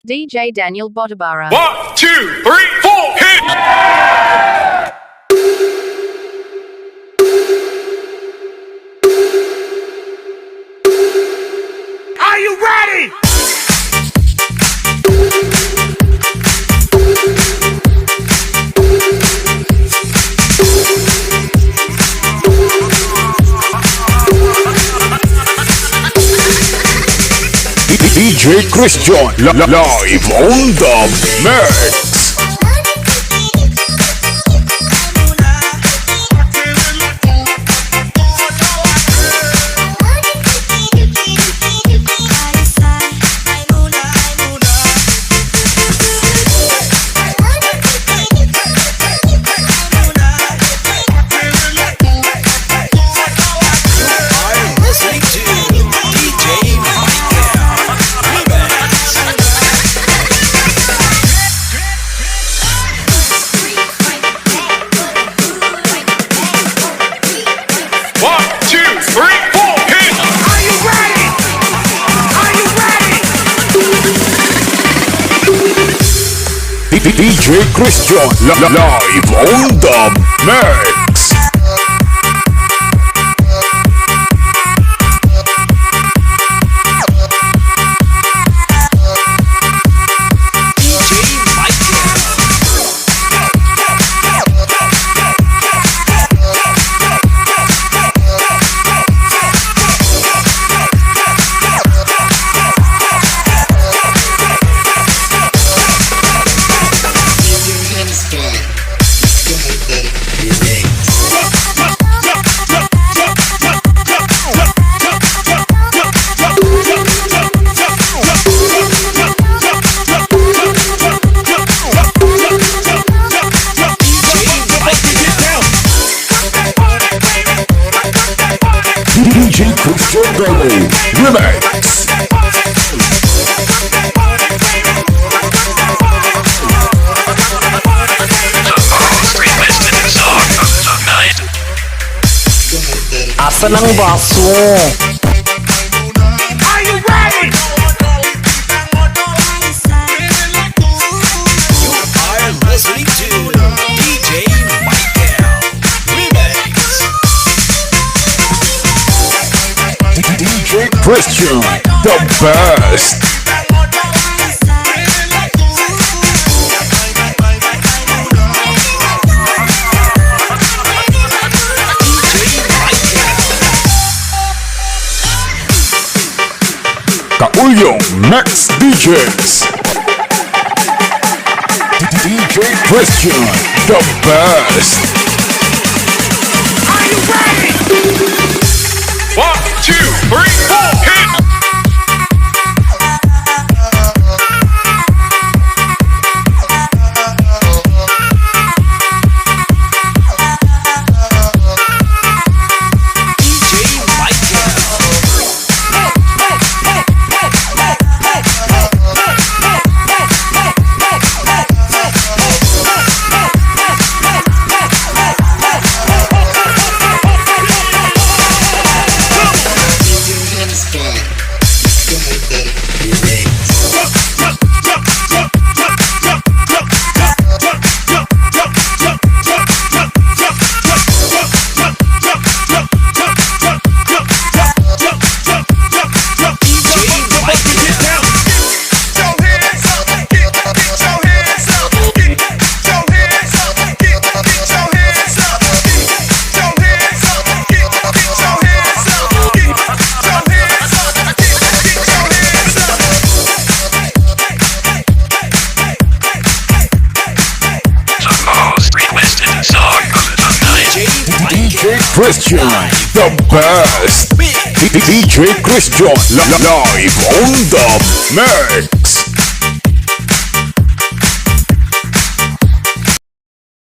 DJ Daniel Botabara. 1, 2, 3, 4, hit! Are you ready? DJ Christian live on the mix. DJ Christian live on the mix. DJ Christian Galo Remix. Asa ng baso. Are you ready? You are listening to DJ Michael Remix. DJ Christian, the best. Kauyong Next DJs. DJ Christian, the best. Are you ready? 1, 2, 3, 4, hit! DJ Christian, the best. DJ Christian live on the mix.